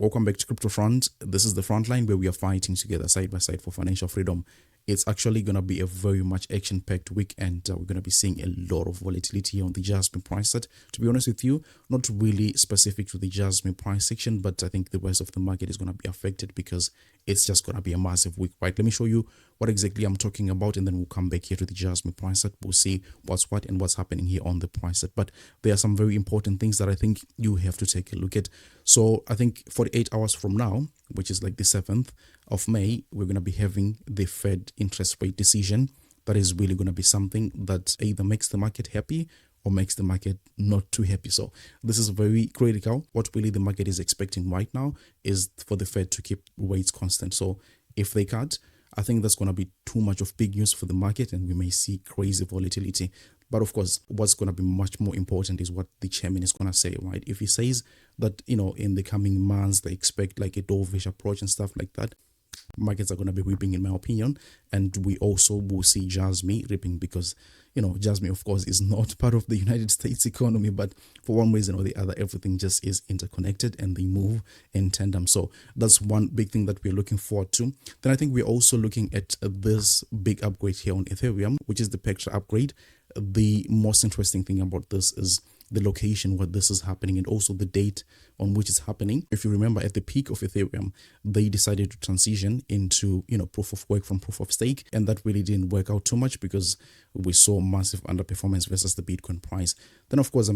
Welcome back to Crypto Front. This is the front line where we are fighting together side by side for financial freedom. It's actually going to be a very much action-packed week, and we're going to be seeing a lot of volatility on the Jasmi price set. To be honest with you, not really specific to the Jasmi price section, but I think the rest of the market is going to be affected because it's just going to be a massive week, right? Let me show you what exactly I'm talking about, and then we'll come back here to the Jasmi price set. We'll see what's what and what's happening here on the price set. But there are some very important things that I think you have to take a look at. So I think 48 hours from now, which is like the 7th of May, we're going to be having the Fed interest rate decision. That is really going to be something that either makes the market happy or makes the market not too happy. So this is very critical. What really the market is expecting right now is for the Fed to keep rates constant. So if they cut, I think that's going to be too much of big news for the market, and we may see crazy volatility. But of course, what's going to be much more important is what the chairman is going to say, right? If he says that, in the coming months, they expect like a dovish approach and stuff like that, markets are going to be ripping, in my opinion. And we also will see Jasmi ripping because, Jasmi, of course, is not part of the United States economy, but for one reason or the other, everything just is interconnected and they move in tandem. So that's one big thing that we're looking forward to. Then I think we're also looking at this big upgrade here on Ethereum, which is the Pectra upgrade. The most interesting thing about this is the location where this is happening and also the date on which it's happening. If you remember, at the peak of Ethereum, they decided to transition into, proof of work from proof of stake. And that really didn't work out too much because we saw massive underperformance versus the Bitcoin price. Then, of course,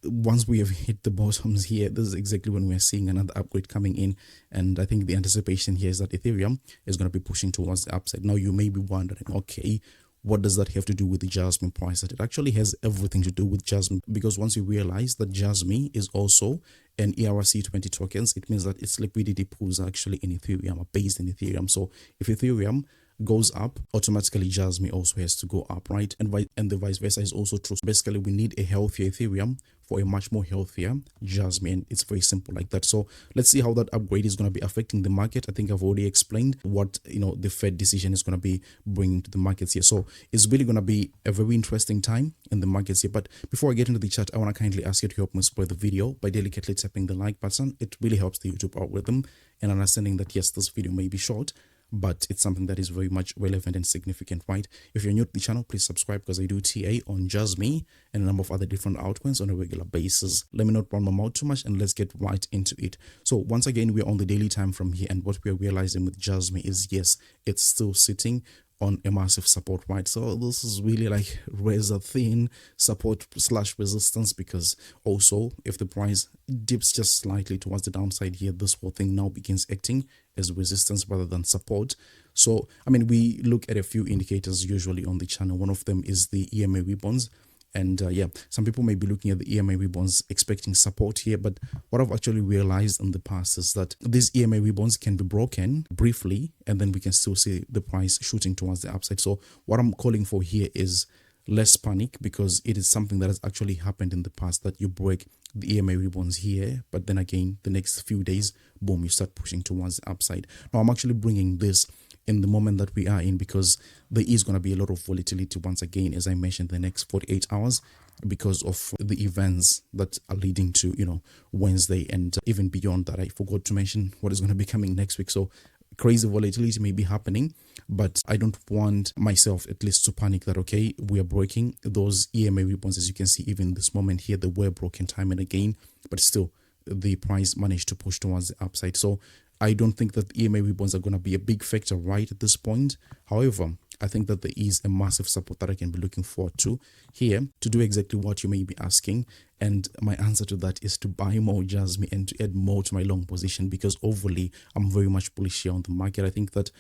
once we have hit the bottoms here, this is exactly when we are seeing another upgrade coming in. And I think the anticipation here is that Ethereum is going to be pushing towards the upside. Now, you may be wondering, okay, what does that have to do with the Jasmi price? That it actually has everything to do with Jasmi, because once you realize that Jasmi is also an ERC20 tokens, it means that its liquidity pools are actually in Ethereum, are based in Ethereum. So if Ethereum goes up, automatically Jasmi also has to go up, right? And the vice versa is also true. So basically, we need a healthier Ethereum for a much more healthier Jasmi, and it's very simple like that. So let's see how that upgrade is going to be affecting the market. I think I've already explained what the Fed decision is going to be bringing to the markets here. So it's really going to be a very interesting time in the markets here. But before I get into the chat, I want to kindly ask you to help me spread the video by delicately tapping the like button. It really helps the YouTube algorithm and understanding that yes, this video may be short, but it's something that is very much relevant and significant, right? If you're new to the channel, please subscribe because I do TA on Jasmi and a number of other different altcoins on a regular basis. Let me not run my mouth too much and let's get right into it. So once again, we're on the daily time from here, and what we're realizing with Jasmi is yes, it's still sitting on a massive support, right? So this is really like razor thin support / resistance, because also if the price dips just slightly towards the downside here, this whole thing now begins acting as resistance rather than support. So we look at a few indicators usually on the channel. One of them is the EMA rebounds. And some people may be looking at the EMA rebounds expecting support here, but what I've actually realized in the past is that these EMA rebounds can be broken briefly, and then we can still see the price shooting towards the upside. So what I'm calling for here is less panic, because it is something that has actually happened in the past, that you break the EMA rebounds here, but then again, the next few days, boom, you start pushing towards the upside. Now, I'm actually bringing this in the moment that we are in because there is going to be a lot of volatility once again, as I mentioned, the next 48 hours because of the events that are leading to, Wednesday and even beyond that. I forgot to mention what is going to be coming next week. So crazy volatility may be happening, but I don't want myself at least to panic that, okay, we are breaking those EMA rebounds. As you can see, even this moment here, they were broken time and again, but still the price managed to push towards the upside. So I don't think that EMA rebounds are going to be a big factor right at this point. However, I think that there is a massive support that I can be looking forward to here to do exactly what you may be asking. And my answer to that is to buy more Jasmi and to add more to my long position, because overly, I'm very much bullish here on the market. I think that,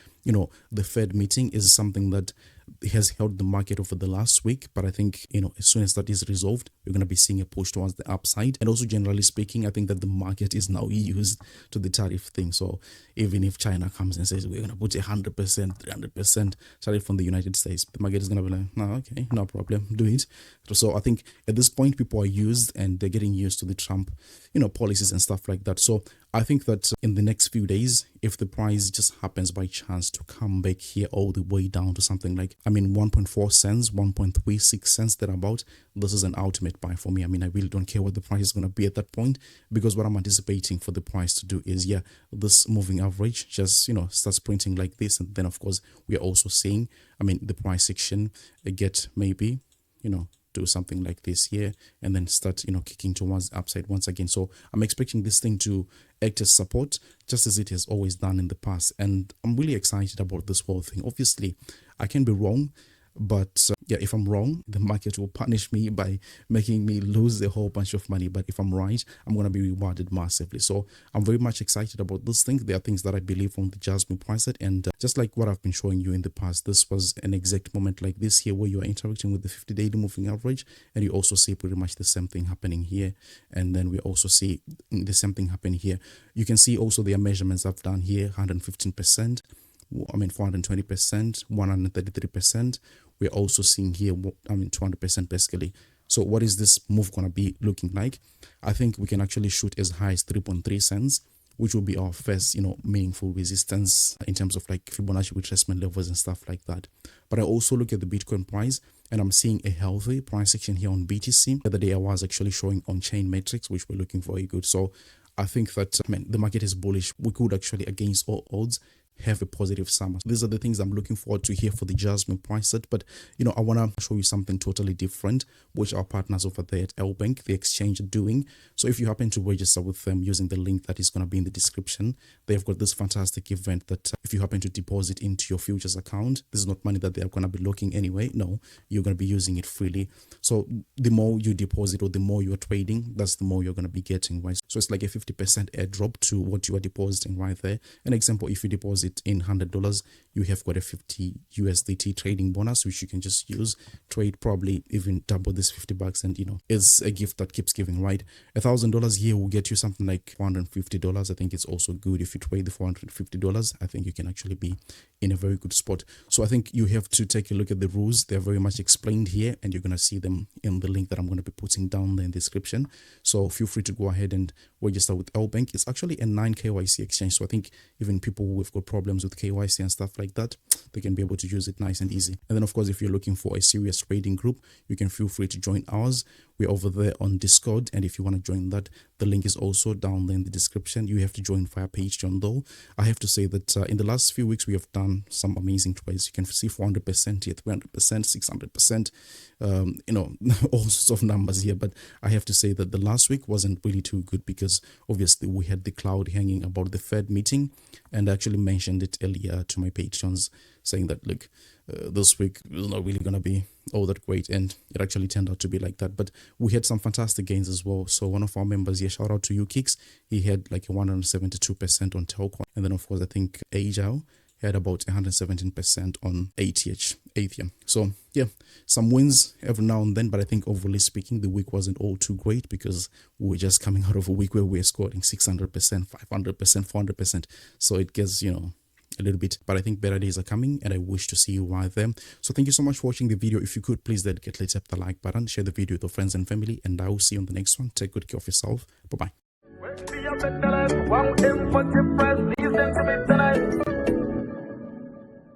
the Fed meeting is something that has held the market over the last week. But I think, as soon as that is resolved, we're going to be seeing a push towards the upside. And also, generally speaking, I think that the market is now used to the tariff thing. So even if China comes and says, we're going to put 100%, 300% tariff from the United States, the market is going to be like, no, okay, no problem, do it. So I think at this point, people are used used, and they're getting used to the Trump, policies and stuff like that. So I think that in the next few days, if the price just happens by chance to come back here all the way down to something like, 1.4 cents, 1.36 cents, thereabout, this is an ultimate buy for me. I really don't care what the price is going to be at that point, because what I'm anticipating for the price to do is, this moving average just, starts printing like this. And then, of course, we are also seeing, the price section get maybe, do something like this here, and then start kicking towards upside once again. So I'm expecting this thing to act as support, just as it has always done in the past, and I'm really excited about this whole thing. Obviously I can be wrong, but if I'm wrong, the market will punish me by making me lose a whole bunch of money. But if I'm right, I'm going to be rewarded massively. So I'm very much excited about this thing. There are things that I believe on the Jasmi price set, and just like what I've been showing you in the past, this was an exact moment like this here where you are interacting with the 50 daily moving average, and you also see pretty much the same thing happening here. And then we also see the same thing happen here. You can see also their measurements I've done here: 115%, 420%, 133%. We're also seeing here, 200% basically. So what is this move going to be looking like? I think we can actually shoot as high as 3.3 cents, which will be our first, meaningful resistance in terms of like Fibonacci retracement levels and stuff like that. But I also look at the Bitcoin price, and I'm seeing a healthy price action here on BTC. The other day I was actually showing on-chain metrics, which were looking very good. So I think that, the market is bullish. We could actually, against all odds, have a positive summer. These are the things I'm looking forward to here for the Jasmi price set. But I want to show you something totally different, which our partners over there at LBank, the exchange, are doing. So if you happen to register with them using the link that is going to be in the description, they've got this fantastic event that if you happen to deposit into your futures account, this is not money that they're going to be looking anyway. No, you're going to be using it freely. So the more you deposit or the more you're trading, that's the more you're going to be getting, right? So it's like a 50% airdrop to what you are depositing right there. An example, if you deposit in $100, you have got a 50 USDT trading bonus, which you can just use, trade probably even double this $50, and it's a gift that keeps giving, right? $1,000 here will get you something like $450. I think it's also good if you trade the $450. I think you can actually be in a very good spot. So I think you have to take a look at the rules. They're very much explained here, and you're going to see them in the link that I'm going to be putting down there in the description. So feel free to go ahead and register with LBank. It's actually a 9 KYC exchange, so I think even people who've got problems with KYC and stuff like that, they can be able to use it nice and easy. And then of course, if you're looking for a serious trading group, you can feel free to join ours. We're over there on Discord, and if you want to join that, the link is also down there in the description. You have to join via Patreon though. I have to say that in the last few weeks we have done some amazing trades. You can see 400% here, 300%, 600%, all sorts of numbers here. But I have to say that the last week wasn't really too good, because obviously we had the cloud hanging about the Fed meeting, and I actually mentioned it earlier to my patrons, saying that, look, this week is not really going to be all that great, and it actually turned out to be like that. But we had some fantastic gains as well. So one of our members here, shout out to you, Kicks, he had like a 172% on Telcoin, and then of course I think Agile had about 117% on Ethereum. So yeah, some wins every now and then, but I think overall speaking, the week wasn't all too great, because we were just coming out of a week where we were scoring 600%, 500%, 400%. So it gets, a little bit, but I think better days are coming, and I wish to see you right there. So thank you so much for watching the video. If you could, please dedicately tap the like button, share the video with your friends and family, and I will see you on the next one. Take good care of yourself. Bye bye.